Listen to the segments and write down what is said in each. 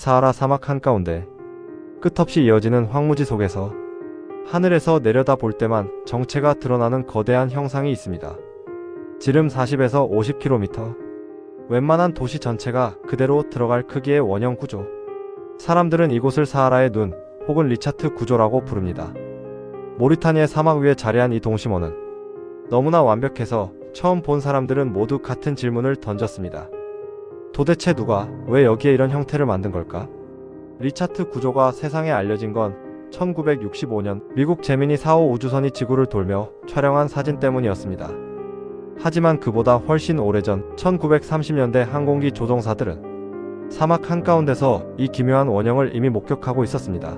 사하라 사막 한가운데 끝없이 이어지는 황무지 속에서 하늘에서 내려다볼 때만 정체가 드러나는 거대한 형상이 있습니다. 지름 40에서 50km, 웬만한 도시 전체가 그대로 들어갈 크기의 원형 구조. 사람들은 이곳을 사하라의 눈 혹은 리차트 구조라고 부릅니다. 모리타니아 사막 위에 자리한 이 동심원은 너무나 완벽해서 처음 본 사람들은 모두 같은 질문을 던졌습니다. 도대체 누가 왜 여기에 이런 형태를 만든 걸까? 리차트 구조가 세상에 알려진 건 1965년 미국 제미니 4호 우주선이 지구를 돌며 촬영한 사진 때문이었습니다. 하지만 그보다 훨씬 오래전 1930년대 항공기 조종사들은 사막 한가운데서 이 기묘한 원형을 이미 목격하고 있었습니다.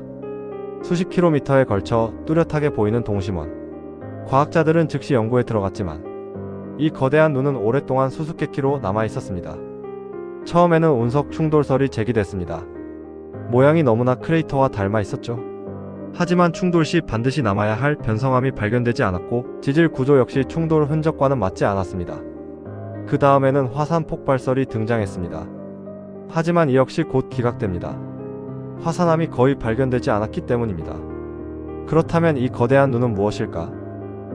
수십 킬로미터에 걸쳐 뚜렷하게 보이는 동심원. 과학자들은 즉시 연구에 들어갔지만 이 거대한 눈은 오랫동안 수수께끼로 남아 있었습니다. 처음에는 운석 충돌설이 제기됐습니다. 모양이 너무나 크레이터와 닮아 있었죠. 하지만 충돌 시 반드시 남아야 할 변성함이 발견되지 않았고 지질 구조 역시 충돌 흔적과는 맞지 않았습니다. 그 다음에는 화산 폭발설이 등장했습니다. 하지만 이 역시 곧 기각됩니다. 화산암이 거의 발견되지 않았기 때문입니다. 그렇다면 이 거대한 눈은 무엇일까?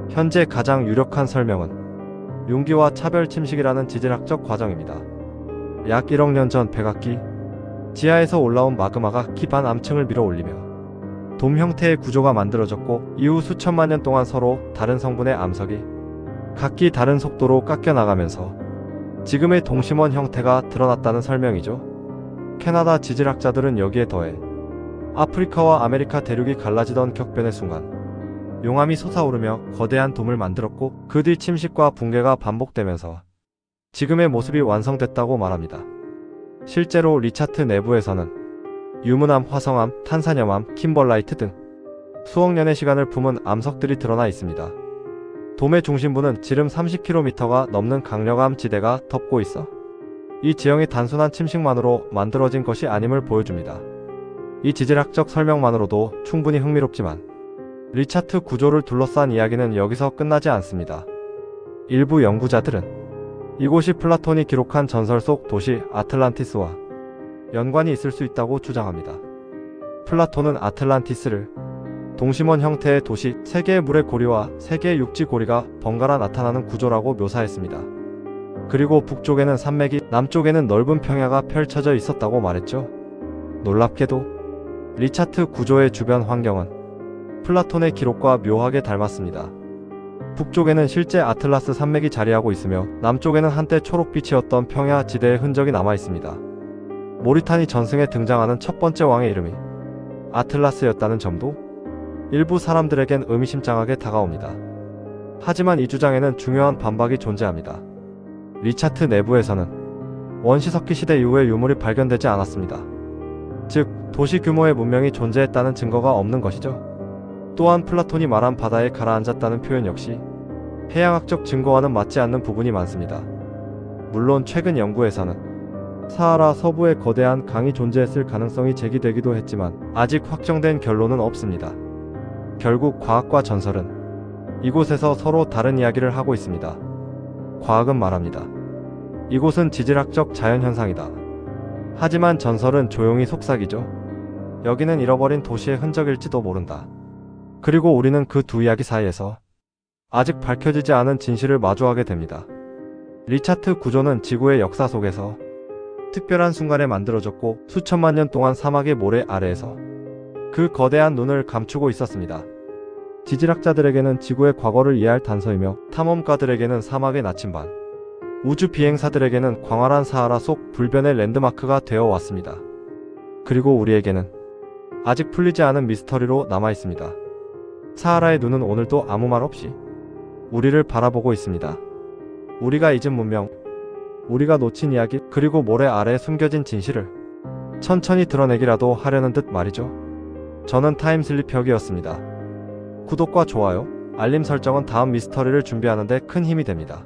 현재 가장 유력한 설명은 융기와 차별 침식이라는 지질학적 과정입니다. 약 1억 년 전 백악기 지하에서 올라온 마그마가 키 반 암층을 밀어 올리며 돔 형태의 구조가 만들어졌고 이후 수천만 년 동안 서로 다른 성분의 암석이 각기 다른 속도로 깎여 나가면서 지금의 동심원 형태가 드러났다는 설명이죠. 캐나다 지질학자들은 여기에 더해 아프리카와 아메리카 대륙이 갈라지던 격변의 순간 용암이 솟아오르며 거대한 돔을 만들었고 그 뒤 침식과 붕괴가 반복되면서 지금의 모습이 완성됐다고 말합니다. 실제로 리차트 내부에서는 유문암, 화성암, 탄산염암, 킴벌라이트 등 수억 년의 시간을 품은 암석들이 드러나 있습니다. 돔의 중심부는 지름 30km가 넘는 강력암 지대가 덮고 있어 이 지형이 단순한 침식만으로 만들어진 것이 아님을 보여줍니다. 이 지질학적 설명만으로도 충분히 흥미롭지만 리차트 구조를 둘러싼 이야기는 여기서 끝나지 않습니다. 일부 연구자들은 이곳이 플라톤이 기록한 전설 속 도시 아틀란티스와 연관이 있을 수 있다고 주장합니다. 플라톤은 아틀란티스를 동심원 형태의 도시, 세 개의 물의 고리와 세 개의 육지 고리가 번갈아 나타나는 구조라고 묘사했습니다. 그리고 북쪽에는 산맥이, 남쪽에는 넓은 평야가 펼쳐져 있었다고 말했죠. 놀랍게도 리차트 구조의 주변 환경은 플라톤의 기록과 묘하게 닮았습니다. 북쪽에는 실제 아틀라스 산맥이 자리하고 있으며 남쪽에는 한때 초록빛이었던 평야 지대의 흔적이 남아 있습니다. 모리타니 전승에 등장하는 첫 번째 왕의 이름이 아틀라스였다는 점도 일부 사람들에겐 의미심장하게 다가옵니다. 하지만 이 주장에는 중요한 반박이 존재합니다. 리차트 내부에서는 원시석기 시대 이후의 유물이 발견되지 않았습니다. 즉, 도시 규모의 문명이 존재했다는 증거가 없는 것이죠. 또한 플라톤이 말한 바다에 가라앉았다는 표현 역시 해양학적 증거와는 맞지 않는 부분이 많습니다. 물론 최근 연구에서는 사하라 서부에 거대한 강이 존재했을 가능성이 제기되기도 했지만 아직 확정된 결론은 없습니다. 결국 과학과 전설은 이곳에서 서로 다른 이야기를 하고 있습니다. 과학은 말합니다. 이곳은 지질학적 자연현상이다. 하지만 전설은 조용히 속삭이죠. 여기는 잃어버린 도시의 흔적일지도 모른다. 그리고 우리는 그 두 이야기 사이에서 아직 밝혀지지 않은 진실을 마주하게 됩니다. 리차트 구조는 지구의 역사 속에서 특별한 순간에 만들어졌고 수천만 년 동안 사막의 모래 아래에서 그 거대한 눈을 감추고 있었습니다. 지질학자들에게는 지구의 과거를 이해할 단서이며 탐험가들에게는 사막의 나침반, 우주 비행사들에게는 광활한 사하라 속 불변의 랜드마크가 되어 왔습니다. 그리고 우리에게는 아직 풀리지 않은 미스터리로 남아 있습니다. 사하라의 눈은 오늘도 아무 말 없이 우리를 바라보고 있습니다. 우리가 잊은 문명, 우리가 놓친 이야기, 그리고 모래 아래에 숨겨진 진실을 천천히 드러내기라도 하려는 듯 말이죠. 저는 타임슬립 혁이었습니다. 구독과 좋아요, 알림 설정은 다음 미스터리를 준비하는 데 큰 힘이 됩니다.